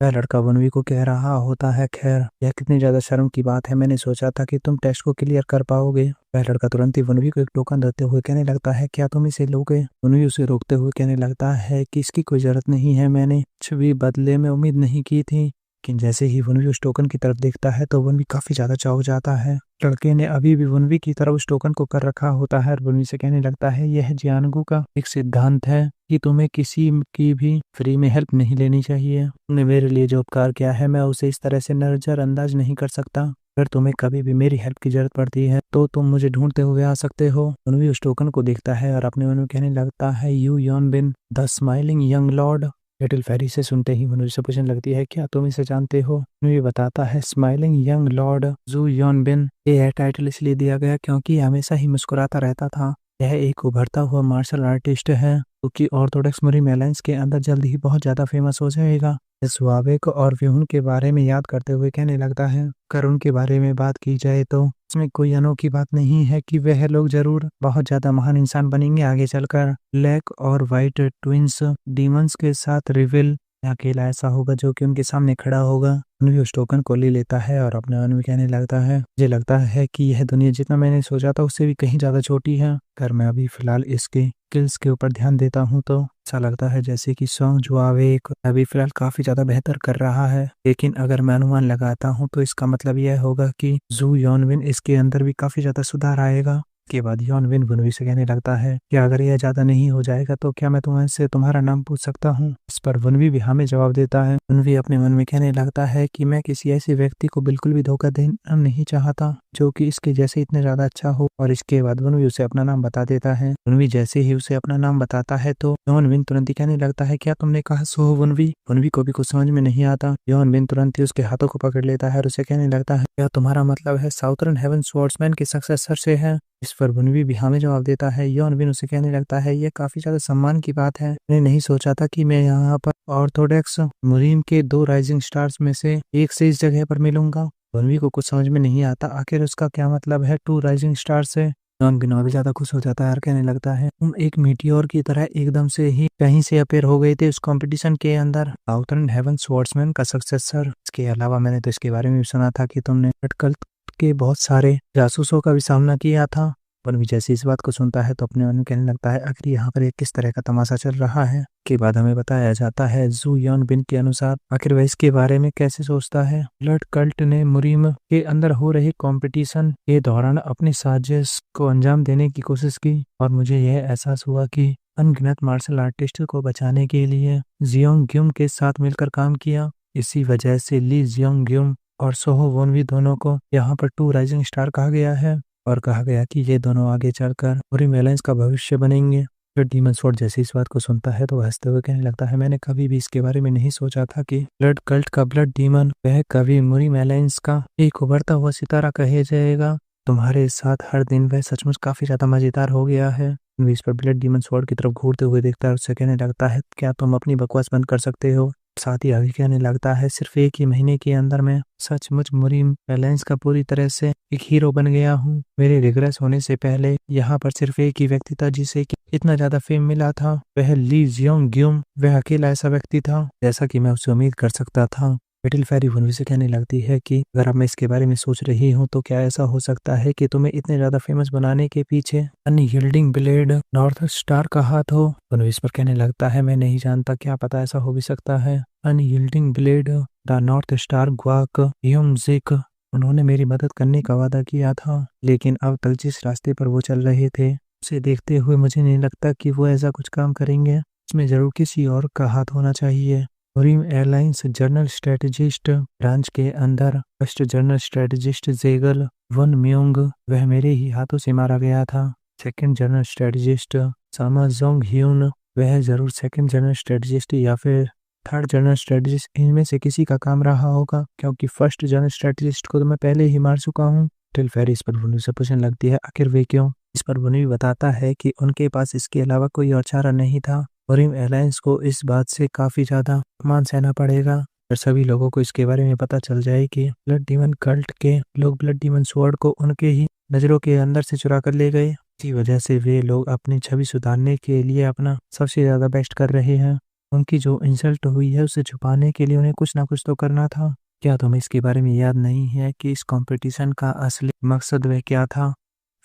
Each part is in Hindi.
वह लड़का वनवी को कह रहा होता है, खैर यह कितनी ज्यादा शर्म की बात है, मैंने सोचा था कि तुम टेस्ट को क्लियर कर पाओगे। वह लड़का तुरंत ही वनवी को एक टोकन देते हुए कहने लगता है, क्या तुम इसे लोगे? वनवी उसे रोकते हुए कहने लगता है कि इसकी कोई जरूरत नहीं है, मैंने कुछ भी बदले में उम्मीद नहीं की थी। लेकिन जैसे ही वनवी उस टोकन की तरफ देखता है तो वनवी काफी ज्यादा चौंक जाता है। लड़के ने अभी भी वनवी की तरफ उस टोकन को कर रखा होता है और वनवी से कहने लगता है, यह जियानगू का एक सिद्धांत है कि तुम्हें किसी की भी फ्री में हेल्प नहीं लेनी चाहिए। तुमने मेरे लिए जो उपकार किया है मैं उसे इस तरह से नजरअंदाज नहीं कर सकता। अगर तुम्हें कभी भी मेरी हेल्प की जरूरत पड़ती है तो तुम मुझे ढूंढते हुए आ सकते हो। वनवी उस टोकन को देखता है और अपने मन में कहने लगता है, Yu Yeon Bin the smiling young lord. Little fairy से सुनते ही वनवी से पूछने लगती है, क्या तुम इसे जानते हो? वनवी बताता है, स्माइलिंग यंग लॉर्ड जू यॉन बिन। यह टाइटल इसलिए दिया गया क्योंकि हमेशा ही मुस्कुराता रहता था। यह एक उभरता हुआ मार्शल आर्टिस्ट है क्योंकि ऑर्थोडॉक्स मुस्लिम अलायंस के अंदर जल्द ही बहुत ज्यादा फेमस हो जाएगा। इस वावेक और व्यूहन के बारे में याद करते हुए कहने लगता है, अगर उनके बारे में बात की जाए तो इसमें कोई अनोखी बात नहीं है कि वह लोग जरूर बहुत ज्यादा महान इंसान बनेंगे आगे चलकर। ब्लैक और व्हाइट ट्विंस डीमंस के साथ रिविल अकेला ऐसा होगा जो कि उनके सामने खड़ा होगा। वनवी उस टोकन को ले लेता है और अपने मन में कहने लगता है, मुझे लगता है कि यह दुनिया जितना मैंने सोचा था उससे भी कहीं ज्यादा छोटी है। अगर मैं अभी फिलहाल इसके स्किल्स के ऊपर ध्यान देता हूँ तो ऐसा लगता है जैसे कि सॉन्ग जो आवेक अभी फिलहाल काफी ज्यादा बेहतर कर रहा है। लेकिन अगर मैं अनुमान लगाता हूँ तो इसका मतलब यह होगा कि जू यॉनविन इसके अंदर भी काफी ज्यादा सुधार आएगा। के बाद यॉनविन वनवी से कहने लगता है कि अगर यह ज्यादा नहीं हो जाएगा तो क्या मैं तुमसे तुम्हारा नाम पूछ सकता हूँ? इस पर वनवी भी हमें जवाब देता है। वनवी अपने मन में कहने लगता है कि मैं किसी ऐसे व्यक्ति को बिल्कुल भी धोखा देना नहीं चाहता जो कि इसके जैसे इतने ज्यादा अच्छा हो। और इसके बाद वनवी उसे अपना नाम बता देता है। वनवी जैसे ही उसे अपना नाम बताता है तो यॉनविन तुरंत ही कहने लगता है, क्या तुमने कहा सो वनवी? वनवी को भी कुछ समझ में नहीं आता। यॉनविन तुरंत ही उसके हाथों को पकड़ लेता है और उसे कहने लगता है, क्या तुम्हारा मतलब है साउथर्न हेवन स्वॉर्ड्समैन के सक्सेसर से है? इस पर वनवी भी हमें जवाब देता है। यॉनविन उसे कहने लगता है, यह काफी ज्यादा सम्मान की बात है, मैंने नहीं सोचा था कि मैं यहाँ पर ऑर्थोडॉक्स मुस्लिम के 2 राइजिंग स्टार्स में से एक से इस जगह पर मिलूंगा। वनवी को कुछ समझ में नहीं आता आखिर उसका क्या मतलब है 2 राइजिंग स्टार से। यॉनविन और भी ज्यादा खुश हो जाता है और कहने लगता है, तुम एक मीटियोर की तरह एकदम से ही कहीं से अपेयर हो गए थे उस कंपटीशन के अंदर, साउथर्न हेवन स्वॉर्ड्समैन का सक्सेसर। इसके अलावा मैंने तो इसके बारे में भी सुना था कि तुमने कल के बहुत सारे जासूसों का भी सामना किया था। वनवी जैसे इस बात को सुनता है तो अपने मन में कहने लगता है, आखिर यहाँ पर एक किस तरह का तमाशा चल रहा है। के बाद हमें बताया जाता है जू यॉन बिन के अनुसार आखिर वह इसके बारे में कैसे सोचता है। ब्लड कल्ट ने मुरीम के अंदर हो रहे कंपटीशन के दौरान अपनी साजिश को अंजाम देने की कोशिश की और मुझे यह एहसास हुआ कि अनगिनत मार्शल आर्टिस्ट को बचाने के लिए जियोंग ग्युम के साथ मिलकर काम किया। इसी वजह से ली जियोंग ग्युम और सोहो वनवी दोनों को यहाँ पर 2 राइजिंग स्टार कहा गया है और कहा गया कि ये दोनों आगे चलकर मुस्लिम अलायंस का भविष्य बनेंगे। फिर डीमन स्वॉर्ड जैसे इस बात को सुनता है तो हंसते हुए कहने लगता है, मैंने कभी भी इसके बारे में नहीं सोचा था कि ब्लड कल्ट का ब्लड डीमन वह कभी मुस्लिम अलायंस का एक उभरता हुआ सितारा कहे जाएगा। तुम्हारे साथ हर दिन वह सचमुच काफी ज्यादा मजेदार हो गया है। इस पर ब्लड डीमन स्वॉर्ड की तरफ घूरते हुए देखता है, उससे कहने लगता है, क्या तुम अपनी बकवास बंद कर सकते हो? साथ ही आगे कहने लगता है, सिर्फ एक ही महीने के अंदर मैं सचमुच मुस्लिम अलायंस का पूरी तरह से एक हीरो बन गया हूँ। मेरे रिग्रेस होने से पहले यहाँ पर सिर्फ एक ही व्यक्ति था जिसे इतना ज्यादा फेम मिला था, वह ली जियोंग ग्युम। वह अकेला ऐसा व्यक्ति था जैसा कि मैं उससे उम्मीद कर सकता था। लिटिल फेरी वनवी से कहने लगती है कि अगर अब मैं इसके बारे में सोच रही हूँ तो क्या ऐसा हो सकता है कि तुम्हें इतने ज्यादा फेमस बनाने के पीछे अनयील्डिंग ब्लेड नॉर्थ स्टार का हाथ हो? वनवी इस पर कहने लगता है, मैं नहीं जानता, क्या पता ऐसा हो भी सकता है। Unyielding blade the north star Gwak Yumjik, उन्होंने मेरी मदद करने का वादा किया था, लेकिन अब तक जिस रास्ते पर वो चल रहे थे उसे देखते हुए मुझे नहीं लगता कि वो ऐसा कुछ काम करेंगे। इसमें जरूर किसी और का हाथ होना चाहिए। मुस्लिम एयरलाइंस जनरल स्ट्रेटेजिस्ट ब्रांच के अंदर first general strategist Jegal Won Myeong, वह मेरे ही हाथों से मारा गया था। Second general strategist Sama Jong Hyun, वह जरूर सेकंड जनरल स्ट्रेटेजिस्ट या फिर थर्ड जनरल स्ट्रेटेजिस्ट इनमें से किसी का काम रहा होगा, क्योंकि फर्स्ट जनरल स्ट्रेटेजिस्ट को तो मैं पहले ही मार चुका हूँ। टिल फेरी इस पर वनवी से पूछने लगती है, आखिर वे क्यों? इस पर वनवी बताता है कि उनके पास इसके अलावा कोई और चारा नहीं था। मुस्लिम अलायंस को इस बात से काफी ज्यादा अपमान सहना पड़ेगा और सभी लोगों को इसके बारे में पता चल जाए कि ब्लड डीमन कल्ट के लोग ब्लड डीमन स्वॉर्ड को उनके ही नजरों के अंदर से चुरा कर ले गए। इसी वजह से वे लोग अपनी छवि सुधारने के लिए अपना सबसे ज्यादा बेस्ट कर रहे हैं। उनकी जो इंसल्ट हुई है उसे छुपाने के लिए उन्हें कुछ ना कुछ तो करना था। क्या तुम्हें इसके बारे में याद नहीं है कि इस कंपटीशन का असली मकसद वह क्या था?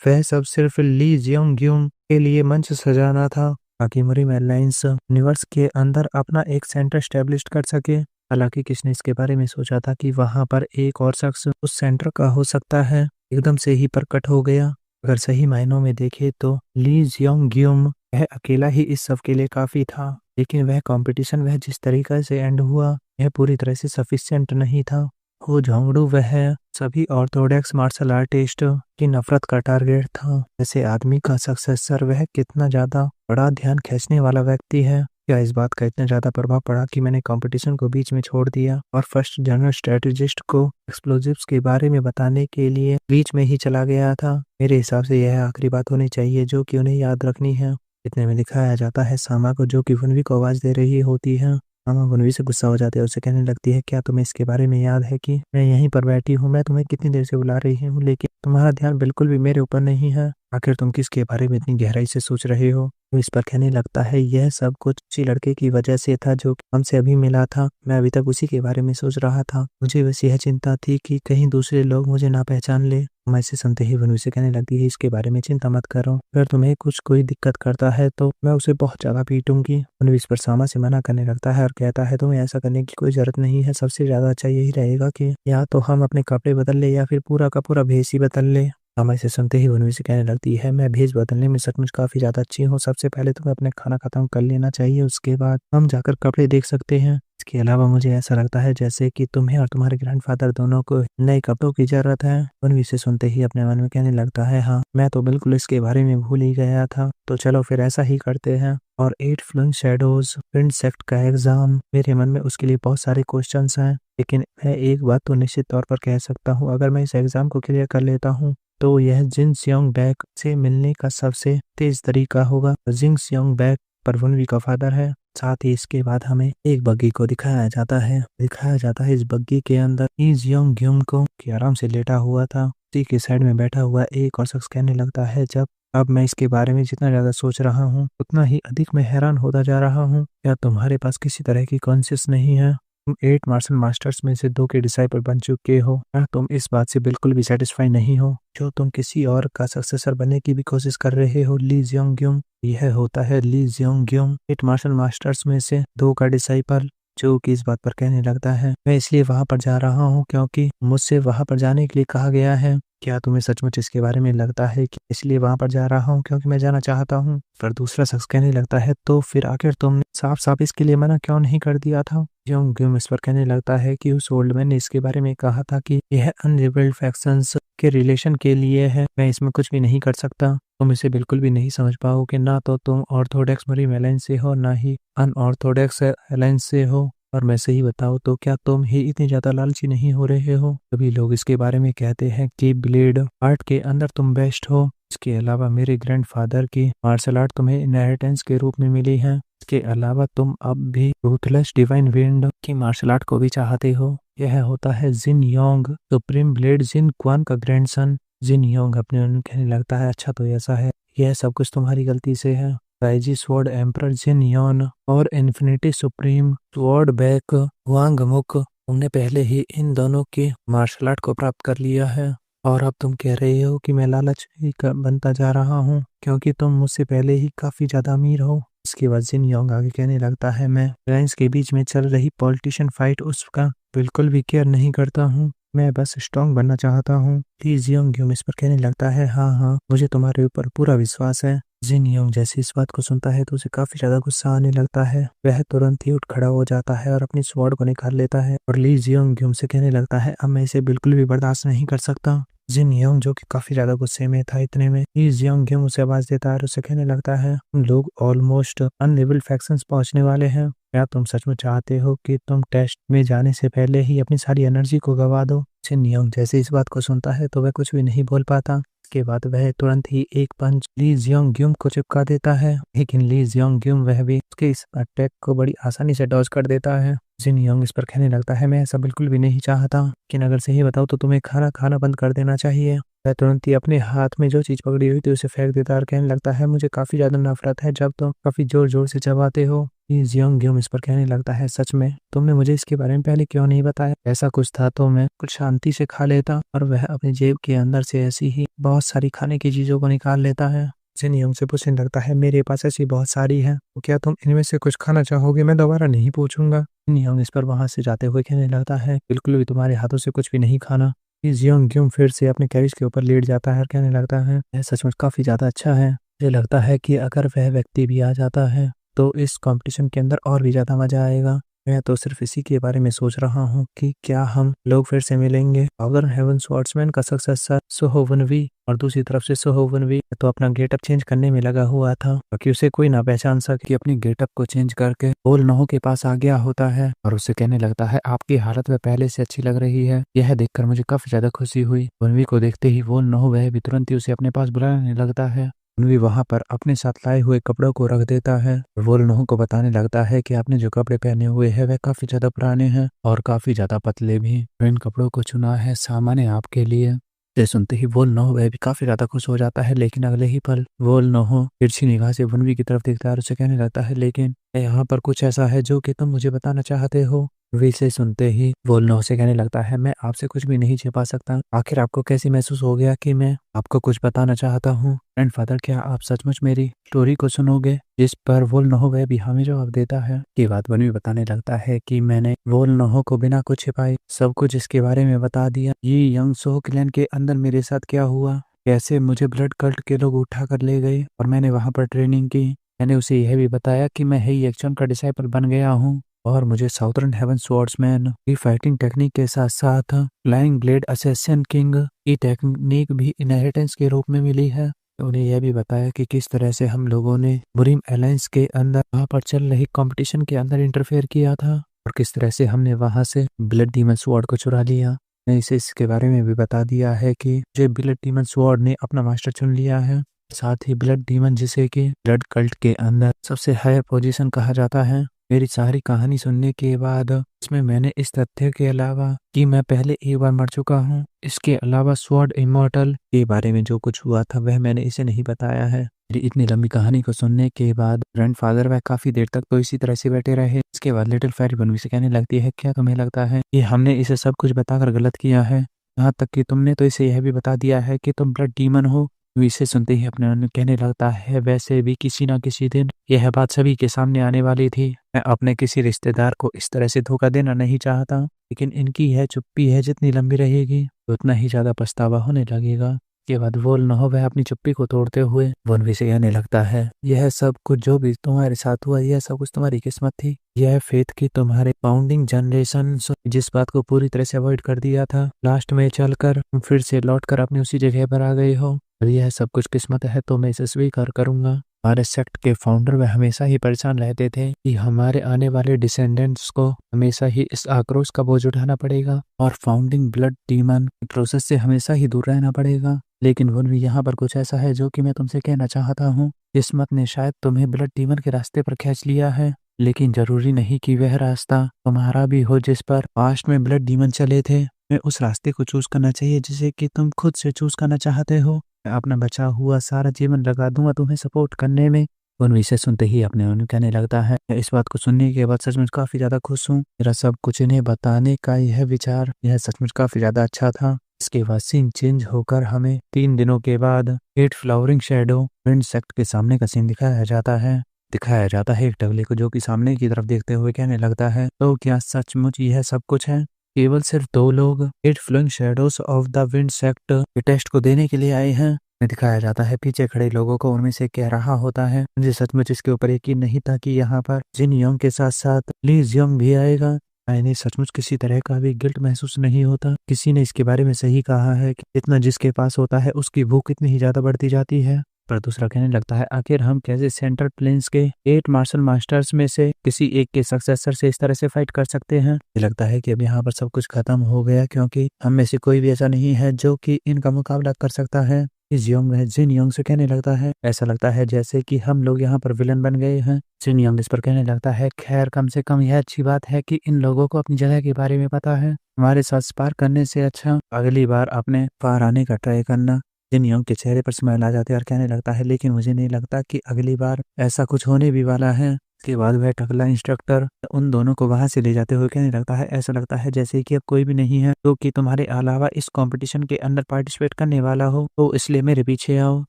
वह सब सिर्फ ली जियोंग ग्यूम के लिए मंच सजाना था ताकि मरीम एयरलाइंस यूनिवर्स के अंदर अपना एक सेंटर स्टैब्लिश कर सके। हालांकि किसने इसके बारे में सोचा था कि वहां पर एक और शख्स उस सेंटर का हो सकता है, एकदम से ही प्रकट हो गया। अगर सही मायनों में देखे तो ली जियोंग ग्यूम वह अकेला ही इस सब के लिए काफी था, लेकिन वह कंपटीशन वह जिस तरीके से एंड हुआ यह पूरी तरह से सफिशिएंट नहीं था। हो झोंगडू वह सभी ऑर्थोडॉक्स मार्शल आर्टिस्ट की नफरत का टारगेट था। ऐसे आदमी का सक्सेसर वह कितना ज्यादा बड़ा ध्यान खींचने वाला व्यक्ति है। क्या इस बात का इतना ज्यादा प्रभाव पड़ा कि मैंने कंपटीशन को बीच में छोड़ दिया और फर्स्ट जनरल स्ट्रेटेजिस्ट को एक्सप्लोजिव्स के बारे में बताने के लिए बीच में ही चला गया था? मेरे हिसाब से यह आखिरी बात होनी चाहिए जो कि उन्हें याद रखनी है। इतने में दिखाया जाता है सामा को, जो कि वनवी को आवाज दे रही होती है। मामा वनवी से गुस्सा हो जाते हैं, उसे कहने लगती है, क्या तुम्हें इसके बारे में याद है कि मैं यहीं पर बैठी हूँ, मैं तुम्हें कितनी देर से बुला रही हूँ, लेकिन तुम्हारा ध्यान बिल्कुल भी मेरे ऊपर नहीं है। आखिर तुम किसके बारे में इतनी गहराई से सोच रहे हो? वो इस पर कहने लगता है, यह सब कुछ उसी लड़के की वजह से था जो हमसे अभी मिला था। मैं अभी तक उसी के बारे में सोच रहा था। मुझे बस यह चिंता थी कि कहीं दूसरे लोग मुझे ना पहचान ले। मैं इसे सुनते ही वनवी से कहने लगती है, इसके बारे में चिंता मत करो, अगर तुम्हें कुछ कोई दिक्कत करता है तो मैं उसे बहुत ज्यादा पीटूंगी। वनवी इस पर सामा से मना करने लगता है और कहता है, तुम्हें ऐसा करने की कोई जरूरत नहीं है। सबसे ज्यादा अच्छा यही रहेगा कि या तो हम अपने कपड़े बदल ले या फिर पूरा का पूरा भेष ही बदल ले। सामा इसे सुनते ही वनवी से कहने लगती है, मैं भेष बदलने में सचमुच काफी ज्यादा अच्छी हूँ। सबसे पहले तुम्हें अपने खाना खत्म कर लेना चाहिए, उसके बाद हम जाकर कपड़े देख सकते हैं। इसके अलावा मुझे ऐसा लगता है जैसे कि तुम्हें और तुम्हारे ग्रैंडफादर दोनों को नए कपड़ों की जरूरत है। वनवी से सुनते ही अपने मन में कहने लगता है, हाँ मैं तो बिल्कुल इसके बारे में भूल ही गया था, तो चलो फिर ऐसा ही करते हैं। और 8 फ्लोइंग शैडोज प्रिंट सेक्ट का एग्जाम, मेरे मन में उसके लिए बहुत सारे क्वेश्चंस हैं, लेकिन मैं एक बात तो निश्चित तौर पर कह सकता हूँ, अगर मैं इस एग्जाम को क्लियर कर लेता हूँ तो यह जिन सियोंग बैक से मिलने का सबसे तेज तरीका होगा। जिंग सियोंग बैक पर वनवी का फादर है। साथ ही इसके बाद हमें एक बग्गी को दिखाया जाता है। इस बग्गी के अंदर ई जियोंग ग्यूम को कि आराम से लेटा हुआ था, उसी के साइड में बैठा हुआ एक और शख्स कहने लगता है, जब अब मैं इसके बारे में जितना ज्यादा सोच रहा हूँ उतना ही अधिक मैं हैरान होता जा रहा हूँ। क्या तुम्हारे पास किसी तरह की कॉन्शियस नहीं है? तुम 8 मार्शल मास्टर्स में से 2 के डिसाइपल बन चुके हो। क्या तुम इस बात से बिल्कुल भी सेटिस्फाई नहीं हो जो तुम किसी और का सक्सेसर बनने की भी कोशिश कर रहे हो? ली जियोंग ग्यूम, यह होता है ली जियोंग ग्यूम, 8 मार्शल मास्टर्स में से 2 का डिसाइपल, जो कि इस बात पर कहने लगता है, मैं इसलिए वहां पर जा रहा हूँ क्योंकि मुझसे वहां पर जाने के लिए कहा गया है। क्या तुम्हें सचमुच इसके बारे में लगता है कि इसलिए वहां पर जा रहा हूँ क्योंकि मैं जाना चाहता हूँ? पर दूसरा शख्स कहने लगता है, तो फिर आखिर तुमने साफ साफ इसके लिए मना क्यों नहीं कर दिया था? जियोंग ग्यूम इस पर कहने लगता है कि उस ओल्ड मैन ने इसके बारे में कहा था कि यह अनरिबल्ड फैक्शंस के रिलेशन के लिए है, मैं इसमें कुछ भी नहीं कर सकता। तुम इसे बिल्कुल भी नहीं समझ पाओगे, ना तो तुम ऑर्थोडॉक्स मरीम एलायंस से हो ना ही अनऑर्थोडॉक्स एलायंस से हो। और मैं सही बताऊं तो क्या तुम ही इतने ज्यादा लालची नहीं हो रहे हो? सभी लोग इसके बारे में कहते हैं कि ब्लेड आर्ट के अंदर तुम बेस्ट हो। इसके अलावा मेरे ग्रैंडफादर की मार्शल आर्ट तुम्हें इनहेरिटेंस के रूप में मिली है। इसके अलावा तुम अब भी रूथलेस डिवाइन विंड की मार्शल आर्ट को भी चाहते हो। यह होता है Jin Yong supreme blade Jin Kwan का ग्रैंडसन। जिन योंग अपने उन कहने लगता है, अच्छा तो ऐसा है, यह सब कुछ तुम्हारी गलती से है। राइजी स्वॉर्ड एम्परर जिन योन और इन्फिनिटी सुप्रीम स्वॉर्ड बैक वांग मुक, तुमने पहले ही इन दोनों के मार्शल आर्ट को प्राप्त कर लिया है और अब तुम कह रहे हो कि मैं लालच ही बनता जा रहा हूँ क्योंकि तुम मुझसे पहले ही काफी ज्यादा अमीर हो। इसके बाद जिन योंग आगे कहने लगता है, मैं फ्रेंड्स के बीच में चल रही पॉलिटिशियन फाइट उसका बिल्कुल भी केयर नहीं करता हूँ, मैं बस स्ट्रॉन्ग बनना चाहता हूँ। जियोंग ग्यूम इस पर कहने लगता है, हाँ हाँ मुझे तुम्हारे ऊपर पूरा विश्वास है। जिन योंग जैसे इस बात को सुनता है तो उसे काफी ज्यादा गुस्सा आने लगता है। वह तुरंत ही उठ खड़ा हो जाता है और अपनी स्वॉर्ड को निकाल लेता है और ली जियोंग ग्यूम से कहने लगता है, अब मैं इसे बिल्कुल भी बर्दाश्त नहीं कर सकता। जिन योंग जो कि काफी ज्यादा गुस्से में था, इतने में ली जियोंग ग्यूम उसे आवाज देता है और उसे कहने लगता है, हम लोग ऑलमोस्ट अनलेबल फैक्शंस पहुंचने वाले हैं। क्या तुम सच में चाहते हो कि तुम टेस्ट में जाने से पहले ही अपनी सारी एनर्जी को गवा दो? जिन योंग जैसे इस बात को सुनता है तो वह कुछ भी नहीं बोल पाता। इसके बाद वह तुरंत ही एक पंच ली जियोंग ग्यूम को चिपका देता है, लेकिन ली जियोंग ग्यूम वह भी उसके इस अटैक को बड़ी आसानी से डॉज कर देता है। जिन योंग इस पर कहने लगता है, मैं ऐसा बिल्कुल भी नहीं चाहता, लेकिन अगर सही बताओ तो तुम्हें खाना खाना बंद कर देना चाहिए। वह तुरंत ही अपने हाथ में जो चीज पकड़ी हुई थी उसे फेंक देता और कहने लगता है, मुझे काफी ज्यादा नफरत है जब तुम काफी जोर जोर से चबाते हो। जियोंग ग्यूम इस पर कहने लगता है, सच में तुमने मुझे इसके बारे में पहले क्यों नहीं बताया? ऐसा कुछ था तो मैं कुछ शांति से खा लेता। और वह अपनी जेब के अंदर से ऐसी ही बहुत सारी खाने की चीजों को निकाल लेता है। जिनयोंग से पूछने लगता है, मेरे पास ऐसी बहुत सारी है, तो क्या तुम इनमें से कुछ खाना चाहोगे? मैं दोबारा नहीं पूछूंगा। जिनयोंग इस पर वहां से जाते हुए कहने लगता है, बिल्कुल भी तुम्हारे हाथों से कुछ भी नहीं खाना। जियोंग ग्यूम फिर से अपने कैरिज के ऊपर लेट जाता है और कहने लगता है, यह सचमुच काफी ज्यादा अच्छा है। मुझे लगता है कि अगर वह व्यक्ति भी आ जाता है तो इस कंपटीशन के अंदर और भी ज्यादा मजा आएगा। मैं तो सिर्फ इसी के बारे में सोच रहा हूँ कि क्या हम लोग फिर से मिलेंगे। साउदर्न हेवन स्वॉर्ड्समैन का सक्सेसर सोहोवनवी और दूसरी तरफ से सोहोवनवी तो अपना गेटअप चेंज करने में लगा हुआ था ताकि उसे कोई ना पहचान सके। कि अपनी गेटअप को चेंज करके वोल नहो के पास आ गया होता है और उसे कहने लगता है, आपकी हालत वह पहले से अच्छी लग रही है। यह देखकर मुझे काफी ज्यादा खुशी हुई। वनवी को देखते ही वोल नहो वह भी तुरंत ही उसे अपने पास बुलाने लगता है। वनवी वहां पर अपने साथ लाए हुए कपड़ों को रख देता है। वोल नहो को बताने लगता है कि आपने जो कपड़े पहने हुए हैं वह काफी ज्यादा पुराने हैं और काफी ज्यादा पतले भी। इन कपड़ों को चुना है सामान्य आपके लिए। ये सुनते ही वोल नहो वह भी काफी ज्यादा खुश हो जाता है, लेकिन अगले ही पल वोल नहो तिरछी निगाह से वनवी की तरफ देखता है और उसे कहने लगता है, लेकिन यहाँ पर कुछ ऐसा है जो कि तुम मुझे बताना चाहते हो। वनवी से सुनते ही वोल नहो से कहने लगता है, मैं आपसे कुछ भी नहीं छिपा सकता। आखिर आपको कैसे महसूस हो गया कि मैं आपको कुछ बताना चाहता हूँ? ग्रैंडफादर, क्या आप सचमुच मेरी स्टोरी को सुनोगे? जिस पर वोल नहो वह भी हमें जवाब देता है। ये बात वनवी बताने लगता है कि मैंने वोल नहो को बिना कुछ छिपाए सब कुछ इसके बारे में बता दिया। ये यंग सो क्लैन के अंदर मेरे साथ क्या हुआ, कैसे मुझे ब्लड कल्ट के लोग उठा कर ले गए और मैंने वहां पर ट्रेनिंग की। मैंने उसे यह भी बताया कि मैं हेई एक्चन का डिसाइपल बन गया हूँ और मुझे साउदर्न हेवन स्वॉर्ड्समैन की फाइटिंग टेक्निक के साथ साथ फ्लाइंग ब्लेड असैसिन किंग की टेक्निक भी इनहेरिटेंस के रूप में मिली है। उन्हें यह भी बताया कि किस तरह से हम लोगों ने बुरीम अलायंस के अंदर वहां पर चल रही कंपटीशन के अंदर इंटरफेयर किया था और किस तरह से हमने वहां से ब्लड डीमन स्वॉर्ड को चुरा लिया। मैंने इसे इसके बारे में भी बता दिया है कि जो ब्लड डीमन स्वॉर्ड ने अपना मास्टर चुन लिया है, साथ ही ब्लड डीमन जिसे कि ब्लड कल्ट के अंदर सबसे हायर पोजीशन कहा जाता है। मेरी सारी कहानी सुनने के बाद इसमें मैंने इस तथ्य के अलावा कि मैं पहले एक बार मर चुका हूँ, इसके अलावा स्वॉर्ड इमॉर्टल के बारे में जो कुछ हुआ था वह मैंने इसे नहीं बताया है। मेरी इतनी लंबी कहानी को सुनने के बाद ग्रैंडफादर वह काफी देर तक तो इसी तरह से बैठे रहे। इसके बाद लिटिल फेरी वनवी से कहने लगती है, क्या तुम्हें लगता है कि हमने इसे सब कुछ बताकर गलत किया है? यहाँ तक कि तुमने तो इसे यह भी बता दिया है कि तुम ब्लड डीमन हो। इसे सुनते ही अपने मन में कहने लगता है, वैसे भी किसी ना किसी दिन यह बात सभी के सामने आने वाली थी। मैं अपने किसी रिश्तेदार को इस तरह से धोखा देना नहीं चाहता, लेकिन इनकी यह चुप्पी है जितनी लंबी रहेगी उतना ही ज्यादा पछतावा होने लगेगा। के बाद वोल नहो वह अपनी चुप्पी को तोड़ते हुए वनवी से कहने लगता है, यह सब कुछ जो भी तुम्हारे साथ हुआ यह सब कुछ तुम्हारी किस्मत थी। यह फेथ की तुम्हारे फाउंडिंग जनरेशन जिस बात को पूरी तरह से अवॉइड कर दिया था, लास्ट में चलकर फिर से लौटकर अपनी उसी जगह पर आ गए हो और यह सब कुछ किस्मत है, तो मैं इसे स्वीकार करूंगा। हमारे सेक्ट के फाउंडर वह हमेशा ही परेशान रहते थे कि हमारे आने वाले डिसेंडेंट्स को हमेशा ही इस आक्रोश का बोझ उठाना पड़ेगा और फाउंडिंग ब्लड डीमन प्रोसेस से हमेशा ही दूर रहना पड़ेगा। लेकिन वनवी यहाँ पर कुछ ऐसा है जो कि मैं तुमसे कहना चाहता हूँ। किस्मत ने शायद तुम्हें ब्लड डीमन के रास्ते पर खींच लिया है, लेकिन जरूरी नहीं कि वह रास्ता तुम्हारा भी हो जिस पर पास्ट में ब्लड डीमन चले थे। मैं उस रास्ते को चूज करना चाहिए जिसे कि तुम खुद से चूज करना चाहते हो। मैं अपना बचा हुआ सारा जीवन लगा दूंगा तुम्हें सपोर्ट करने में। वनवी से सुनते ही अपने उन्हें कहने लगता है, इस बात को सुनने के बाद सचमुच काफी ज्यादा खुश हूँ। मेरा सब कुछ इन्हें बताने का यह विचार यह सचमुच काफी ज्यादा अच्छा था। इसके बाद सीन चेंज होकर हमें 3 दिनों के बाद 8 फ्लावरिंग शैडो विंड सेक्ट के सामने का सीन दिखाया जाता है। एक टगले को जो कि सामने की तरफ देखते हुए कहने लगता है, तो क्या सचमुच यह सब कुछ है? केवल सिर्फ 2 लोग 8 flowing shadows of the wind sect के टेस्ट को देने के लिए आए हैं। दिखाया जाता है पीछे खड़े लोगों को, उनमें से कह रहा होता है, मुझे सचमुच इसके ऊपर यकीन नहीं था कि यहाँ पर जिन योंग के साथ साथ ली जियोंग भी आएगा। मैंने सचमुच किसी तरह का भी गिल्ट महसूस नहीं होता। किसी ने इसके बारे में सही कहा है कि इतना जिसके पास होता है उसकी भूख इतनी ही ज्यादा बढ़ती जाती है। पर दूसरा कहने लगता है, आखिर हम कैसे सेंट्रल प्लेन्स के 8 मार्शल मास्टर्स में से किसी एक के सक्सेसर से इस तरह से फाइट कर सकते हैं? मुझे लगता है कि अब यहाँ पर सब कुछ खत्म हो गया, क्योंकि हम में से कोई भी ऐसा नहीं है जो कि इनका मुकाबला कर सकता है। जिन योंग से कहने लगता है, ऐसा लगता है जैसे कि हम लोग यहाँ पर विलन बन गए हैं। जिन योंग इस पर कहने लगता है, खैर कम से कम यह अच्छी बात है कि इन लोगों को अपनी जगह के बारे में पता है। हमारे साथ स्पार करने से अच्छा अगली बार अपने पार आने का ट्राई करना। जिन योंग के चेहरे पर स्माइल आ जाती है और कहने लगता है, लेकिन मुझे नहीं लगता कि अगली बार ऐसा कुछ होने भी वाला है। इसके बाद वह टकला इंस्ट्रक्टर उन दोनों को वहां से ले जाते हुए कहने लगता है, ऐसा लगता है जैसे कि अब कोई भी नहीं है जो कि तुम्हारे अलावा इस कंपटीशन के अंदर पार्टिसिपेट करने वाला हो, तो इसलिए मेरे पीछे आओ।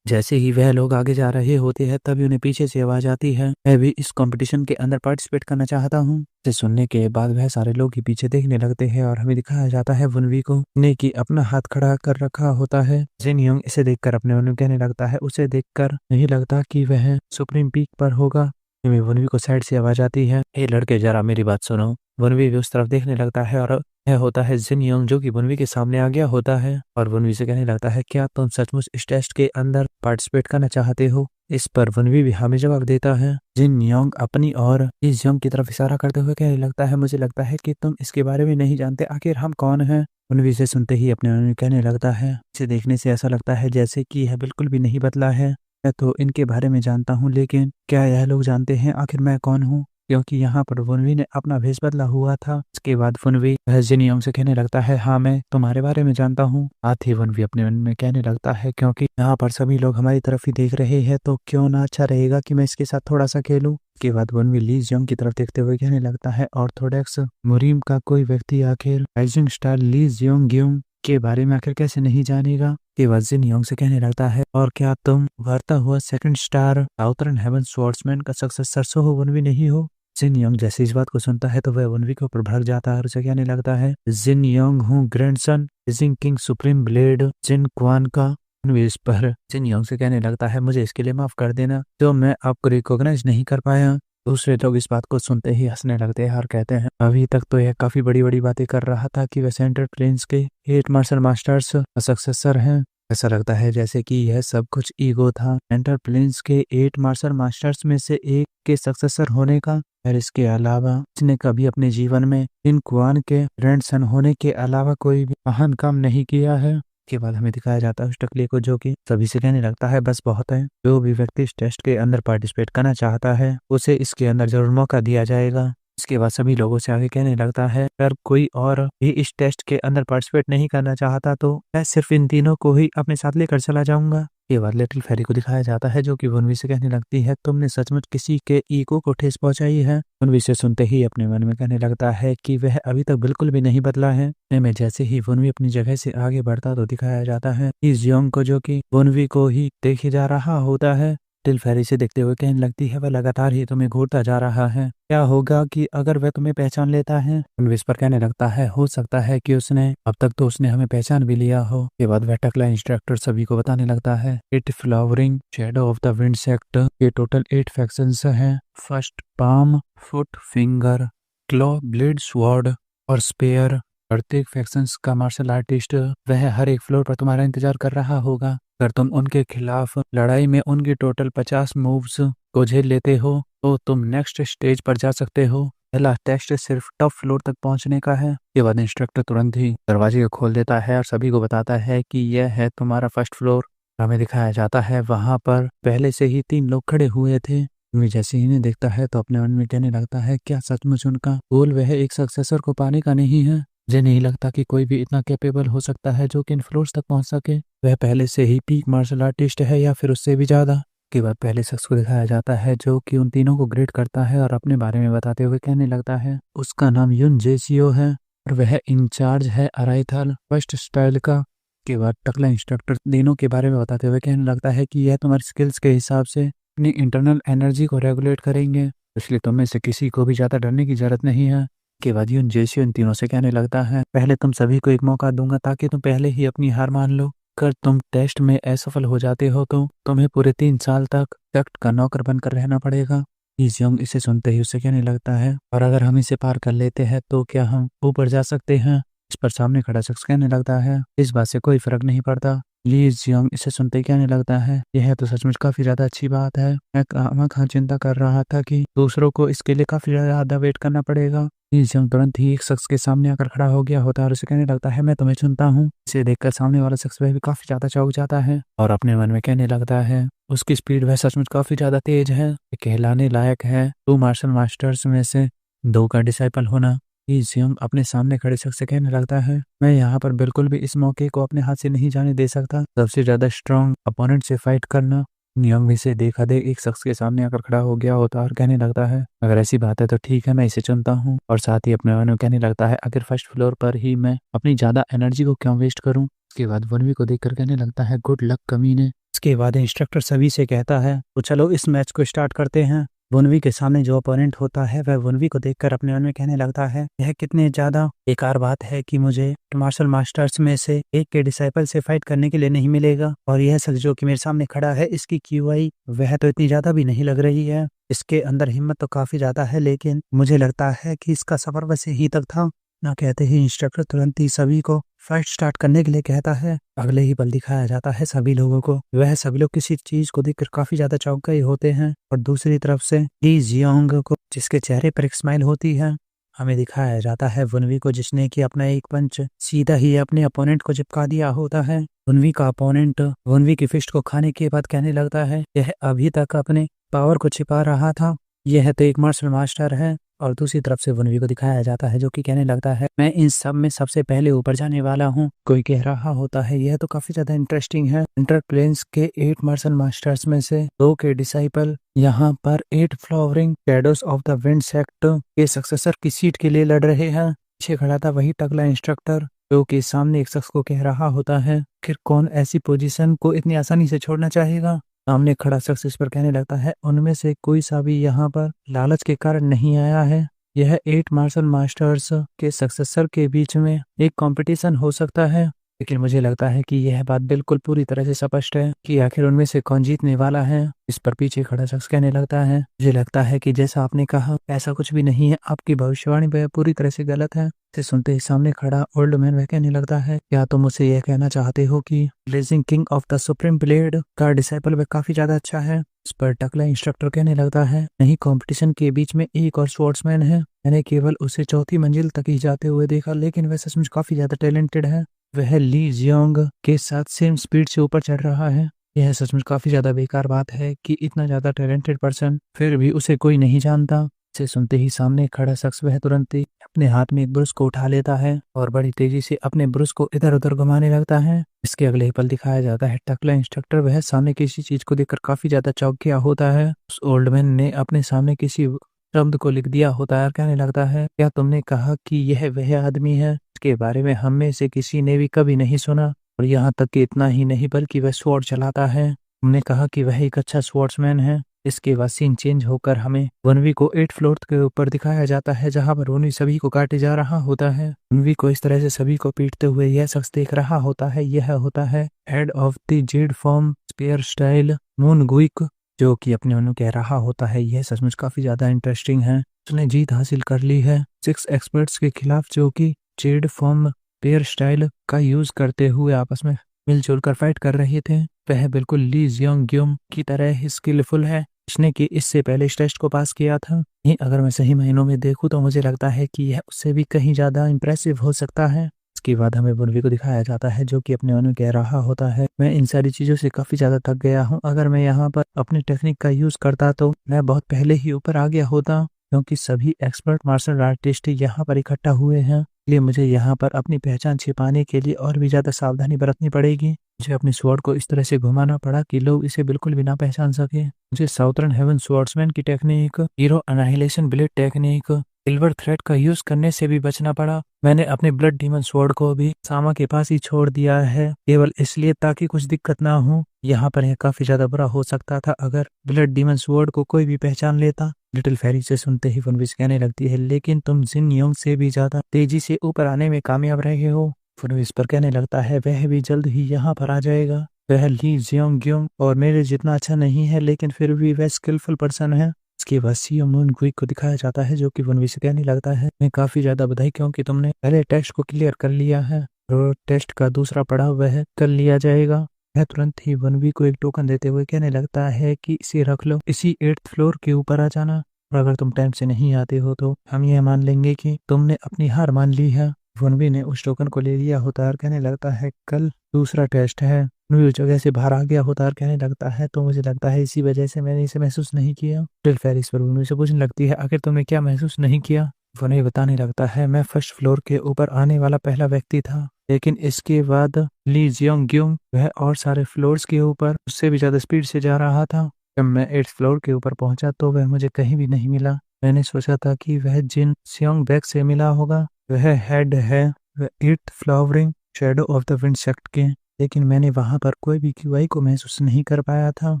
जैसे ही वह लोग आगे जा रहे होते हैं तभी उन्हें पीछे से आवाज आती है, मैं भी इस कंपटीशन के अंदर पार्टिसिपेट करना चाहता हूँ। इसे सुनने के बाद वह सारे लोग ही पीछे देखने लगते हैं और हमें दिखाया जाता है वनवी को ने की अपना हाथ खड़ा कर रखा होता है। जिन योंग इसे देखकर अपने मन में कहने लगता है, उसे देखकर नहीं लगता कि वह सुप्रीम पीक पर होगा। वनवी को साइड से आवाज आती है, हे लड़के जरा मेरी बात सुनो। वनवी भी उस तरफ देखने लगता है और यह होता है जिन योंग जो कि वनवी के सामने आ गया होता है और वनवी से कहने लगता है, क्या तुम सचमुच इस टेस्ट के अंदर पार्टिसिपेट करना चाहते हो? इस पर वनवी भी हमें जवाब देता है। जिन योंग अपनी और इस योंग की तरफ इशारा करते हुए कहने लगता है, मुझे लगता है कि तुम इसके बारे में नहीं जानते, आखिर हम कौन हैं? वनवी से सुनते ही अपने मन में कहने लगता है, इसे देखने से ऐसा लगता है जैसे कि यह बिल्कुल भी नहीं बदला है। मैं तो इनके बारे में जानता हूँ, लेकिन क्या यह लोग जानते हैं आखिर मैं कौन हूँ? क्योंकि यहाँ पर वनवी ने अपना भेष बदला हुआ था। इसके बाद वनवी जिन योंग से कहने लगता है, हाँ मैं तुम्हारे बारे में जानता हूँ। आते ही वनवी अपने मन में कहने लगता है, क्योंकि यहाँ पर सभी लोग हमारी तरफ ही देख रहे हैं तो क्यों ना अच्छा रहेगा कि मैं इसके साथ थोड़ा सा खेलूं। इसके बाद वनवी ली जियोंग की तरफ देखते हुए कहने लगता है, ऑर्थोडॉक्स मुरीम का कोई व्यक्ति आखिर राइजिंग स्टार ली जियोंग के बारे में आखिर कैसे नहीं जानेगा? के बाद जिन योंग से कहने लगता है, और क्या तुम उभरता हुआ second star southern heaven swordsman का सक्सेसर सो हो वनवी नहीं हो? जिन योंग जैसे इस बात को सुनता है तो वह वनवी के ऊपर भड़क जाता है और उसे कहने लगता है, जिन योंग हूँ grandson rising king supreme blade Jin Kwan का। इस पर जिन योंग से कहने लगता है, मुझे इसके लिए माफ कर देना जो मैं आपको रिकॉग्नाइज नहीं कर पाया। दूसरे लोग इस बात को सुनते ही हंसने लगते हैं और कहते हैं, अभी तक तो यह काफी बड़ी बड़ी बातें कर रहा था कि वह सेंट्रल प्लेन्स के 8 मार्शल मास्टर्स का सक्सेसर हैं। ऐसा लगता है जैसे कि यह सब कुछ ईगो था सेंट्रल प्लेन्स के 8 मार्शल मास्टर्स में से एक के सक्सेसर होने का। और इसके अलावा इसने कभी अपने जीवन में इन कुआन के ग्रैंडसन होने के अलावा कोई भी महान काम नहीं किया है। के बाद हमें दिखाया जाता है उस टकले को जो कि सभी से कहने लगता है, बस बहुत है, जो भी व्यक्ति इस टेस्ट के अंदर पार्टिसिपेट करना चाहता है उसे इसके अंदर जरूर मौका दिया जाएगा। इसके बाद सभी लोगों से आगे कहने लगता है, अगर कोई और भी इस टेस्ट के अंदर पार्टिसिपेट नहीं करना चाहता तो मैं सिर्फ इन तीनों को ही अपने साथ लेकर चला जाऊंगा। ये बात लिटिल फेरी को दिखाया जाता है जो कि वनवी से कहने लगती है, तुमने सचमुच किसी के ईगो को ठेस पहुंचाई है। वनवी से सुनते ही अपने मन में कहने लगता है कि वह अभी तक बिल्कुल भी नहीं बदला है। में जैसे ही वनवी अपनी जगह से आगे बढ़ता तो दिखाया जाता है इस योंग को जो कि वनवी को ही देखे जा रहा होता है। लिटिल फेरी से देखते हुए कहने लगती है, वह लगातार ही तुम्हें घूरता जा रहा है, क्या होगा कि अगर वह तुम्हें पहचान लेता है? वनवी पर कहने लगता है, हो सकता है कि उसने अब तक तो उसने हमें पहचान भी लिया हो। के बाद वह टकला इंस्ट्रक्टर सभी को बताने लगता है, 8 flowering shadow of the wind sect के टोटल 8 फैक्शंस हैं। First palm, foot, finger, claw, blade, sword और स्पेयर। प्रत्येक फैक्शंस का मार्शल आर्टिस्ट वह हर एक फ्लोर पर तुम्हारा इंतजार कर रहा होगा। अगर तुम उनके खिलाफ लड़ाई में उनकी टोटल 50 मूव्स को झेल लेते हो तो तुम नेक्स्ट स्टेज पर जा सकते हो। पहला टेस्ट सिर्फ टॉप फ्लोर तक पहुंचने का है। के बाद इंस्ट्रक्टर तुरंत ही दरवाजे को खोल देता है और सभी को बताता है कि यह है तुम्हारा फर्स्ट फ्लोर। हमें दिखाया जाता है वहां पर पहले से ही 3 लोग खड़े हुए थे। जैसे ही इन्हें देखता है तो अपने मन में कहने लगता है, क्या सचमुच उनका गोल वह एक सक्सेसर को पाने का नहीं है? मुझे नहीं लगता कि कोई भी इतना कैपेबल हो सकता है जो कि इन फ्लोर्स तक पहुंच सके। वह पहले से ही पीक मार्शल आर्टिस्ट है या फिर उससे भी ज्यादा। के बाद पहले शख्स को दिखाया जाता है जो कि उन तीनों को ग्रेड करता है और अपने बारे में बताते हुए कहने लगता है, उसका नाम युन जेसियो है और वह इंचार्ज है अराइथल फर्स्ट स्टाइल का। के बाद टकला इंस्ट्रक्टर तीनों के बारे में बताते हुए कहने लगता है कि यह तुम्हारी स्किल्स के हिसाब से अपनी इंटरनल एनर्जी को रेगुलेट करेंगे, इसलिए तुम में से किसी को भी ज्यादा डरने की जरूरत नहीं है। के बाद युन जेसियो इन तीनों से कहने लगता है, पहले तुम सभी को एक मौका दूंगा ताकि तुम पहले ही अपनी हार मान लो। अगर तुम टेस्ट में असफल हो जाते हो तो तुम्हें पूरे 3 साल तक सेक्ट का नौकर बनकर रहना पड़ेगा। योंग इसे सुनते ही उसे कहने लगता है, और अगर हम इसे पार कर लेते हैं तो क्या हम ऊपर जा सकते हैं? इस पर सामने खड़ा शख्स कहने लगता है, इस बात से कोई फर्क नहीं पड़ता। ली जियोंग इसे सुनते ही कहने लगता है, यह तो सचमुच काफी ज्यादा अच्छी बात है। मैं खामखा चिंता कर रहा था कि दूसरों को इसके लिए काफी ज्यादा वेट करना पड़ेगा। ली जियोंग तुरंत ही एक शख्स के सामने आकर खड़ा हो गया होता है और उसे कहने लगता है, मैं तुम्हें चुनता हूँ। इसे देखकर सामने वाला शख्स वह भी काफी ज्यादा चौंक जाता है और अपने मन में कहने लगता है, उसकी स्पीड वह सचमुच काफी ज्यादा तेज है, कहलाने लायक है 2 मार्शल मास्टर्स में से 2 का डिसाइपल होना। जियोंग अपने सामने खड़े शख्स से कहने लगता है, मैं यहाँ पर बिल्कुल भी इस मौके को अपने हाथ से नहीं जाने दे सकता। सबसे ज्यादा स्ट्रॉन्ग अपोनेंट से फाइट करना नियम से देखा देख एक शख्स के सामने आकर खड़ा हो गया होता और कहने लगता है अगर ऐसी बात है तो ठीक है, मैं इसे चुनता हूँ। और साथ ही अपने मन में कहने लगता है अगर फर्स्ट फ्लोर पर ही मैं अपनी ज्यादा एनर्जी को क्यों वेस्ट करूँ। उसके बाद वनवी को देखकर कहने लगता है गुड लक कमीने। उसके बाद इंस्ट्रक्टर सभी से कहता है तो चलो इस मैच को स्टार्ट करते हैं। वनवी के सामने जो अपोनेंट होता है वह वनवी को देखकर अपने मन में कहने लगता है यह कितने ज्यादा बेकार बात है कि मुझे मार्शल मास्टर्स में से एक के डिसाइपल से फाइट करने के लिए नहीं मिलेगा, और यह शख्स जो कि मेरे सामने खड़ा है इसकी क्यूआई वह तो इतनी ज्यादा भी नहीं लग रही है। इसके अंदर हिम्मत तो काफी ज्यादा है, लेकिन मुझे लगता है कि इसका सफर बस यहीं तक था। ना कहते ही इंस्ट्रक्टर तुरंत ही सभी को फाइट स्टार्ट करने के लिए कहता है। अगले ही पल दिखाया जाता है सभी लोगों को, वह सभी लोग किसी चीज को देखकर काफी ज्यादा चौंक गए होते हैं। और दूसरी तरफ से ली जियोंग को, जिसके चेहरे पर एक स्माइल होती है, हमें दिखाया जाता है वनवी को, जिसने कि अपना एक पंच सीधा ही अपने अपोनेंट को चिपका दिया होता है। वनवी का अपोनेंट वनवी की फिस्ट को खाने के बाद कहने लगता है यह अभी तक अपने पावर को छिपा रहा था, यह तो एक मार्शल मास्टर है। और दूसरी तरफ से वनवी को दिखाया जाता है जो कि कहने लगता है मैं इन सब में सबसे पहले ऊपर जाने वाला हूँ। कोई कह रहा होता है यह तो काफी ज्यादा इंटरेस्टिंग है, इंटरप्लेन्स के 8 मार्शल मास्टर्स में से 2 के डिसाइपल यहाँ पर 8 flowering shadows of the wind sect के सक्सेसर की सीट के लिए लड़ रहे हैं। पीछे खड़ा था वही टकला इंस्ट्रक्टर जो कि सामने एक शख्स को कह रहा होता है फिर कौन ऐसी पोजीशन को इतनी आसानी से छोड़ना चाहेगा। सामने खड़ा शख्स इस पर कहने लगता है उनमें से कोई सा भी यहाँ पर लालच के कारण नहीं आया है, यह 8 मार्शल मास्टर्स के सक्सेसर के बीच में एक कंपटीशन हो सकता है। लेकिन मुझे लगता है कि यह बात बिल्कुल पूरी तरह से स्पष्ट है कि आखिर उनमें से कौन जीतने वाला है। इस पर पीछे खड़ा शख्स कहने लगता है मुझे लगता है कि जैसा आपने कहा ऐसा कुछ भी नहीं है, आपकी भविष्यवाणी वह पूरी तरह से गलत है। इसे सुनते ही सामने खड़ा ओल्ड मैन वह कहने लगता है क्या तुम मुझसे यह कहना चाहते हो कि blazing king of the supreme blade का डिसाइपल वह काफी ज्यादा अच्छा है। इस पर टकला इंस्ट्रक्टर कहने लगता है नहीं, कंपटीशन के बीच में एक और स्वॉर्ड्समैन है, मैंने केवल उसे चौथी मंजिल तक ही जाते हुए देखा, लेकिन वह सचमुच काफी ज्यादा टैलेंटेड है। वह ली जियोंग के साथ सेम स्पीड से ऊपर चढ़ रहा है। यह सचमुच काफी ज्यादा बेकार बात है कि इतना ज्यादा टैलेंटेड पर्सन फिर भी उसे कोई नहीं जानता। इसे सुनते ही सामने खड़ा शख्स वह तुरंत ही अपने हाथ में एक ब्रश को उठा लेता है और बड़ी तेजी से अपने ब्रश को इधर उधर घुमाने लगता है। इसके अगले ही पल दिखाया जाता है टकला इंस्ट्रक्टर वह सामने किसी चीज को देखकर काफी ज्यादा चौंक गया होता है। उस ओल्ड मैन ने अपने सामने किसी शब्द को लिख दिया होता है और कहने लगता है क्या तुमने कहा कि यह वह आदमी है इसके बारे में हम में से किसी ने भी कभी नहीं सुना, और यहाँ तक कि इतना ही नहीं बल्कि वह स्वॉर्ड चलाता है। हमने कहा कि वह एक अच्छा स्वॉर्ड्समैन है। इसके बाद सीन चेंज होकर हमें वनवी को 8 फ्लोर के ऊपर दिखाया जाता है जहां पर वनवी सभी को काटे जा रहा होता है। वनवी को इस तरह से सभी को पीटते हुए यह शख्स देख रहा होता है, यह होता है head of the jade form spear style Moon Guik, जो कि अपने मनु कह रहा होता है यह सचमुच काफी ज्यादा इंटरेस्टिंग है। उसने जीत हासिल कर ली है 6 एक्सपर्ट्स के खिलाफ जो कि जेड फॉर्म पेयर स्टाइल का यूज करते हुए आपस में मिलजुल कर फाइट कर रहे थे। वह बिल्कुल ली जियोंग ग्युम की तरह ही स्किलफुल है, इसने कि इससे पहले इस टेस्ट को पास किया था। नहीं, अगर मैं सही महीनों में देखूं तो मुझे लगता है कि यह उससे भी कहीं ज्यादा इंप्रेसिव हो सकता है। इसके बाद हमें वनवी को दिखाया जाता है जो कि अपने मन में कह रहा होता है मैं इन सारी चीजों से काफी ज्यादा थक गया हूँ, अगर मैं यहाँ पर अपनी टेक्निक का यूज करता तो मैं बहुत पहले ही ऊपर आ गया होता, क्योंकि सभी एक्सपर्ट मार्शल आर्टिस्ट यहाँ पर इकट्ठा हुए हैं, इसलिए मुझे यहाँ पर अपनी पहचान छिपाने के लिए और भी ज्यादा सावधानी बरतनी पड़ेगी। मुझे अपनी स्वॉर्ड को इस तरह से घुमाना पड़ा कि लोग इसे बिल्कुल भी ना पहचान सके। मुझे साउथर्न हेवन स्वॉर्ड्समैन की technique, hero annihilation blade technique, silver thread का यूज करने से भी बचना पड़ा। मैंने अपने ब्लड डीमन स्वॉर्ड को भी सामा के पास ही छोड़ दिया है, केवल इसलिए ताकि कुछ दिक्कत ना हो। यहाँ पर यह काफी ज्यादा बुरा हो सकता था अगर ब्लड डीमन स्वॉर्ड को कोई भी पहचान लेता। लिटिल फेरी से सुनते ही फनविस कहने लगती है लेकिन तुम जिन योंग से भी ज्यादा तेजी से ऊपर आने में कामयाब रहे हो। फनविस पर कहने लगता है वह भी जल्द ही यहाँ पर आ जाएगा। वह ली जियोंग ग्युम और मेरे जितना अच्छा नहीं है, लेकिन फिर भी वह स्किलफुल पर्सन है। इसके बाद सीएम मून गुइक को दिखाया जाता है जो कि वनवी से कहने लगता है मैं काफी ज्यादा बधाई क्योंकि तुमने पहले टेस्ट को क्लियर कर लिया है और टेस्ट का दूसरा पड़ाव वह कर लिया जाएगा। वह तुरंत ही वनवी को एक टोकन देते हुए कहने लगता है कि इसे रख लो, इसी 8th फ्लोर के ऊपर आ जाना, और अगर तुम टाइम से नहीं आते हो तो हम यह मान लेंगे कि तुमने अपनी हार मान ली है। वनवी ने उस टोकन को ले लिया होता है और कहने लगता है कल दूसरा टेस्ट है। वनवी उस जगह से बाहर आ गया होता है और कहने लगता है तो मुझे लगता है इसी वजह से मैंने इसे महसूस नहीं किया। लिटिल फेरिस पर वनवी से पूछने लगती है आखिर तुमने क्या महसूस नहीं किया। वनवी बताने लगता है मैं फर्स्ट फ्लोर के ऊपर आने वाला पहला व्यक्ति था, लेकिन इसके बाद ली जियोंग ग्यूम वह और सारे फ्लोर्स के ऊपर उससे भी ज्यादा स्पीड से जा रहा था। जब मैं 8th फ्लोर के ऊपर पहुंचा तो वह मुझे कहीं भी नहीं मिला। मैंने सोचा था कि वह जिन सियोंग बैक से मिला होगा, वह हेड है वह 8th flowering shadow of the wind sect के, लेकिन मैंने वहां पर कोई भी क्यूआई को महसूस नहीं कर पाया था।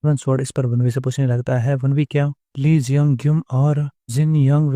स्वord इस पर वनवी से पूछने लगता है, वनवी क्या ली जियोंग ग्यूम और जिन यंग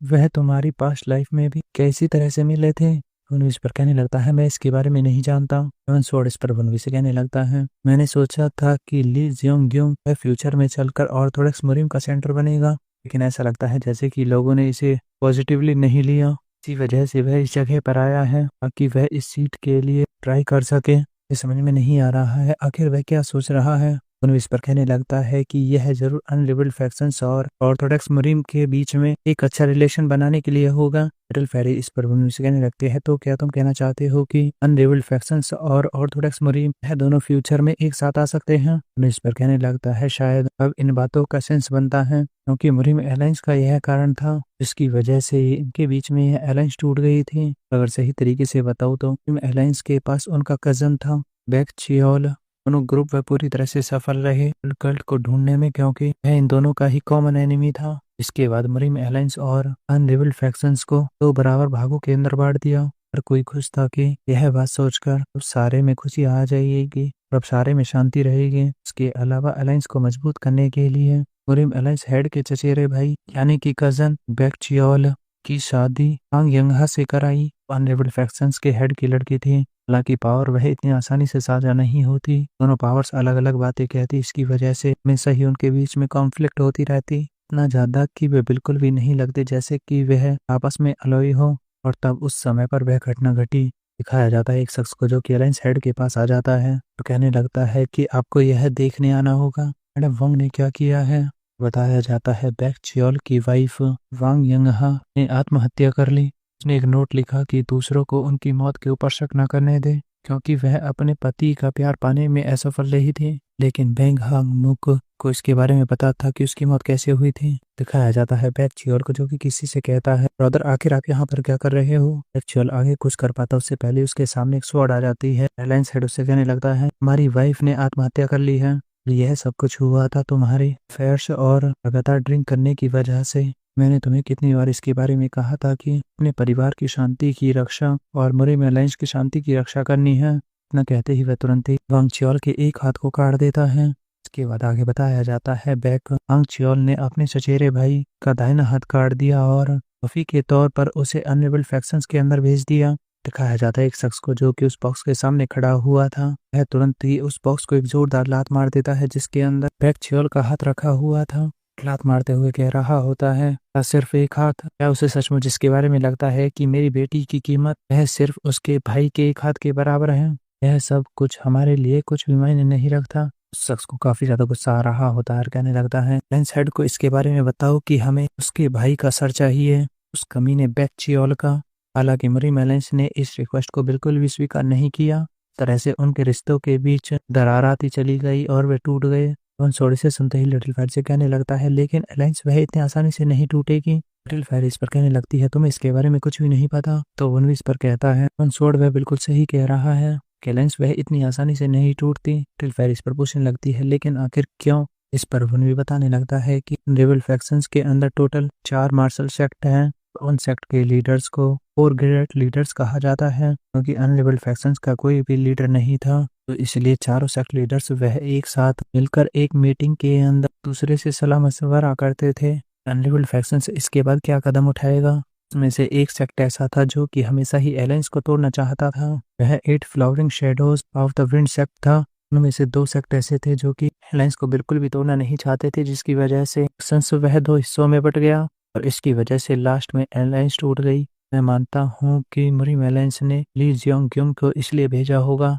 वह तुम्हारी पास्ट लाइफ में भी कैसी तरह से मिले थे? वनवी इस पर कहने लगता है, मैं इसके बारे में नहीं जानता। स्वord इस पर वनवी से कहने लगता है, मैंने सोचा था कि ली जियोंग ग्यूम वह फ्यूचर में चलकर ऑर्थोडॉक्स मुरिम का सेंटर बनेगा, लेकिन ऐसा लगता है जैसे कि लोगों ने इसे पॉजिटिवली नहीं लिया। इसी वजह से वह इस जगह पर आया है ताकि वह इस सीट के लिए ट्राई कर सके। ये समझ में नहीं आ रहा है आखिर वह क्या सोच रहा है। उन्हें इस पर कहने लगता है कि यह जरूर अनरिबल्ड फैक्शंस और ऑर्थोडॉक्स मुस्लिम के बीच में एक अच्छा रिलेशन बनाने के लिए होगा। लिटिल फेरी इस पर उन्हें कहने लगते हैं, तो क्या तुम कहना चाहते हो कि अनरिबल्ड फैक्शंस और ऑर्थोडॉक्स मुस्लिम है दोनों फ्यूचर में एक साथ आ सकते हैं? उन्हें इस पर कहने लगता है, शायद अब इन बातों का सेंस बनता है, क्योंकि मुस्लिम एलायंस का यह कारण था जिसकी वजह से इनके बीच में यह एलायंस टूट गई थी। अगर सही तरीके से बताऊं तो मुस्लिम एलायंस के पास उनका कजन था बैक चियोल। दोनों ग्रुप वह पूरी तरह से सफल रहे कल्ट को ढूंढने में, क्योंकि वह इन दोनों का ही कॉमन एनिमी था। इसके बाद मरीम एलायंस और अनरिबल्ड फैक्शंस को दो बराबर भागों के अंदर बांट दिया। हर कोई खुश था कि यह बात सोचकर अब सारे में खुशी आ जाएगी और अब सारे में शांति रहेगी। इसके अलावा अलायंस को मजबूत करने के लिए मरीम एलायंस हेड के चचेरे भाई यानी कि कजन बैक चियोल की शादी हांग यंगहा से कराई। अनरिबल्ड फैक्शंस के हेड की लड़की थी। हालांकि पावर वह इतनी आसानी से साझा नहीं होती, दोनों पावर्स अलग अलग बातें कहती, इसकी वजह से हमेशा ही उनके बीच में कॉन्फ्लिक्ट होती रहती, इतना ज्यादा कि वे बिल्कुल भी नहीं लगते जैसे कि वह आपस में अलॉय हो। और तब उस समय पर वह घटना घटी। दिखाया जाता है एक शख्स को जो कि अलायंस हेड के पास आ जाता है तो कहने लगता है कि आपको यह देखने आना होगा मैडम वांग ने क्या किया है। बताया जाता है बैक चियोल की वाइफ वांग यंगहा ने आत्महत्या कर ली। उसने एक नोट लिखा कि दूसरों को उनकी मौत के ऊपर शक न करने दे, क्योंकि वह अपने पति का प्यार पाने में असफल रही थी। लेकिन बेंग हांग मुक को इसके बारे में पता था कि उसकी मौत कैसे हुई थी। दिखाया जाता है बैक चियोल को जो कि किसी से कहता है, ब्रदर आखिर आप यहाँ पर क्या कर रहे हो? बैक चियोल आगे कुछ कर पाता उससे पहले उसके सामने एक स्वॉर्ड आ जाती है। अलायंस हेड उससे कहने लगता है, हमारी वाइफ ने आत्महत्या कर ली है। यह सब कुछ हुआ था तुम्हारे अफेयर्स और लगातार ड्रिंक करने की वजह से। मैंने तुम्हें कितनी बार इसके बारे में कहा था कि अपने परिवार की शांति की रक्षा और मरीम एलायंस की शांति की रक्षा करनी है। इतना कहते ही वह तुरंत ही वांग चियोल के एक हाथ को काट देता है। इसके बाद आगे बताया जाता है बैक वांग चियोल ने अपने चचेरे भाई का दाहिना हाथ काट दिया और वफी के तौर पर उसे अनरिबल्ड फैक्शंस के अंदर भेज दिया। दिखाया जाता है एक शख्स को जो कि उस बॉक्स के सामने खड़ा हुआ था, वह तुरंत ही उस बॉक्स को एक जोरदार लात मार देता है जिसके अंदर बैक चियोल का हाथ रखा हुआ था। लात मारते हुए कह रहा होता है, क्या सिर्फ एक हाथ? क्या उसे सचमुच इसके बारे में लगता है कि मेरी बेटी की कीमत वह सिर्फ उसके भाई के एक हाथ के बराबर है? यह सब कुछ हमारे लिए कुछ भी मायने नहीं रखता। उस शख्स को काफी ज्यादा गुस्सा आ रहा होता है, कहने लगता है, लेंस हेड को इसके बारे में बताओ कि हमें उसके भाई का सर चाहिए, उस कमीने बैक चियोल का। हालांकि मरीम एलायंस ने इस रिक्वेस्ट को बिल्कुल भी स्वीकार नहीं किया। तरह से उनके रिश्तों के बीच दरार आती चली गई और वे टूट गए। सोडी से सुनते ही लिटिल फेरी से कहने लगता है, लेकिन अलायंस वह इतनी आसानी से नहीं टूटेगी। लिटिल फेरी इस पर कहने लगती है, तुम्हें इसके बारे में कुछ भी नहीं पता। तो वनवी इस पर कहता है, सोड वह बिल्कुल सही कह रहा है कि अलायंस वह इतनी आसानी से नहीं टूटती। लिटिल फेरी इस पर पूछने लगती है, लेकिन आखिर क्यों? इस पर वनवी बताने लगता है कि रिबल फैक्शंस के अंदर टोटल 4 मार्शल सेक्ट हैं। उन सेक्ट के लीडर्स को 4 ग्रेट लीडर्स कहा जाता है, क्योंकि अनरिबल्ड फैक्शंस का कोई भी लीडर नहीं था, तो इसलिए चारों सेक्ट लीडर्स वह एक साथ मिलकर एक मीटिंग के अंदर दूसरे से सलाह मशवरा करते थे। अनरिबल्ड फैक्शंस इसके बाद क्या कदम उठाएगा। उसमें से एक सेक्ट ऐसा था जो कि हमेशा ही अलायंस को तोड़ना चाहता था, वह 8 flowering shadows of the wind sect था। उनमें से 2 सेक्ट ऐसे थे जो कि अलायंस को बिल्कुल भी तोड़ना नहीं चाहते थे, जिसकी वजह से वह 2 हिस्सों में बट गया और इसकी वजह से लास्ट में अलायंस टूट गई। मैं मानता हूँ कि मरीम एलायंस ने ली जियोंग ग्यूम को इसलिए भेजा होगा।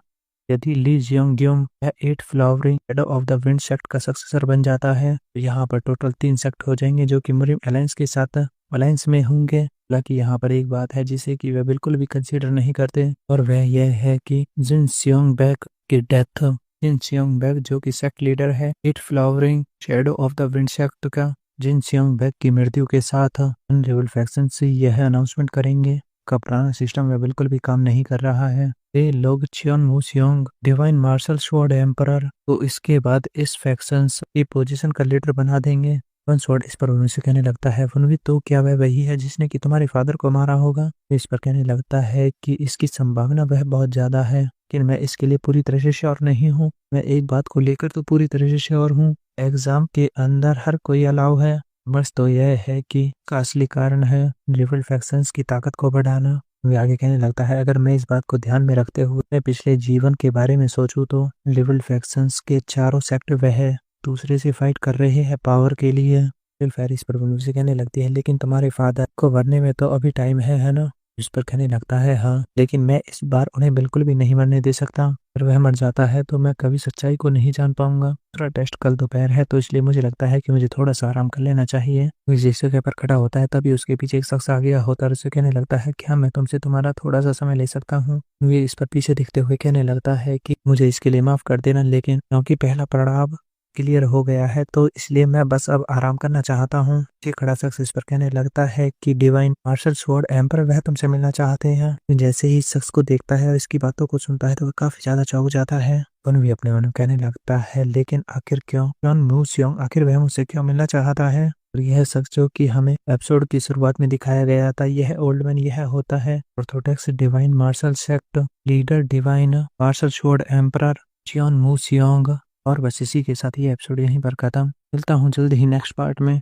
यदि Lee Jeong Gyum 8 flowering shadow of the wind sect का सक्सेसर बन जाता है तो यहाँ पर टोटल 3 सेक्ट हो जाएंगे जो कि मरीम एलायंस के साथ अलायंस में होंगे। हालांकि यहाँ पर एक बात है जिसे कि वे बिल्कुल भी कंसीडर नहीं करते, और वह यह है कि जिन सियोंग बैक की डेथ। जिन सियोंग बैक जो कि सेक्ट लीडर है 8 flowering shadow of the wind sect का, जिन सियोंग बैक की मृत्यु के साथ अनरिबल्ड फैक्शन से यह अनाउंसमेंट करेंगे का पुराना सिस्टम वह बिल्कुल भी काम नहीं कर रहा है। ये लोग चियोन वूसियोंग डिवाइन मार्शल स्वॉर्ड एम्परर को इसके बाद इस फैक्शंस की पोजीशन का लीडर बना देंगे। वन स्वॉर्ड इस पर उनसे कहने लगता है, वनवी तो क्या वह वही है जिसने कि तुम्हारे फादर को मारा होगा? इस पर कहने लगता है कि इसकी संभावना वह बहुत ज्यादा है, लेकिन मैं इसके लिए पूरी तरह से श्योर नहीं हूँ। मैं एक बात को लेकर तो पूरी तरह से श्योर हूँ, एग्जाम के अंदर हर कोई अलाउ है, बस तो यह है कि का असली कारण है रिबल फैक्शंस की ताकत को बढ़ाना। वे आगे कहने लगता है, अगर मैं इस बात को ध्यान में रखते हुए मैं पिछले जीवन के बारे में सोचूं तो रिबल फैक्शंस के चारों सेक्टर वह दूसरे से फाइट कर रहे हैं पावर के लिए। फिर फेरिस पर से कहने लगती है, लेकिन तुम्हारे फादर को मरने में तो अभी टाइम है ना? इस पर कहने लगता है, हाँ, लेकिन मैं इस बार उन्हें बिल्कुल भी नहीं मरने दे सकता। अगर वह मर जाता है तो मैं कभी सच्चाई को नहीं जान पाऊंगा। दूसरा टेस्ट कल दोपहर है, तो इसलिए मुझे लगता है कि मुझे थोड़ा सा आराम कर लेना चाहिए। जिस जगह पर खड़ा होता है तभी उसके पीछे एक शख्स आ गया होता है। उसे कहने लगता है, क्या मैं तुमसे तुम्हारा थोड़ा सा समय ले सकता हूँ? वे इस पर पीछे दिखते हुए कहने लगता है कि मुझे इसके लिए माफ कर देना, लेकिन क्योंकि पहला पड़ाव क्लियर हो गया है तो इसलिए मैं बस अब आराम करना चाहता हूँ। ये खड़ा शख्स इस पर कहने लगता है कि डिवाइन मार्शल स्वॉर्ड एम्पर वह तुमसे मिलना चाहते हैं। जैसे ही इस शख्स को देखता है और इसकी बातों को सुनता है तो वह काफी ज्यादा चौंक जाता है। वन भी अपने मन में कहने लगता है, लेकिन आखिर क्यों? जॉन मूसियोंग आखिर वह मुझसे क्यों मिलना चाहता है? और यह शख्स जो कि हमें एपिसोड की शुरुआत में दिखाया गया था, यह ओल्ड मैन यह होता है orthodox divine martial sect leader divine martial sword emperor Jon Museong. और बस इसी के साथ ये एपिसोड यहीं पर खत्म। मिलता हूँ जल्द ही नेक्स्ट पार्ट में।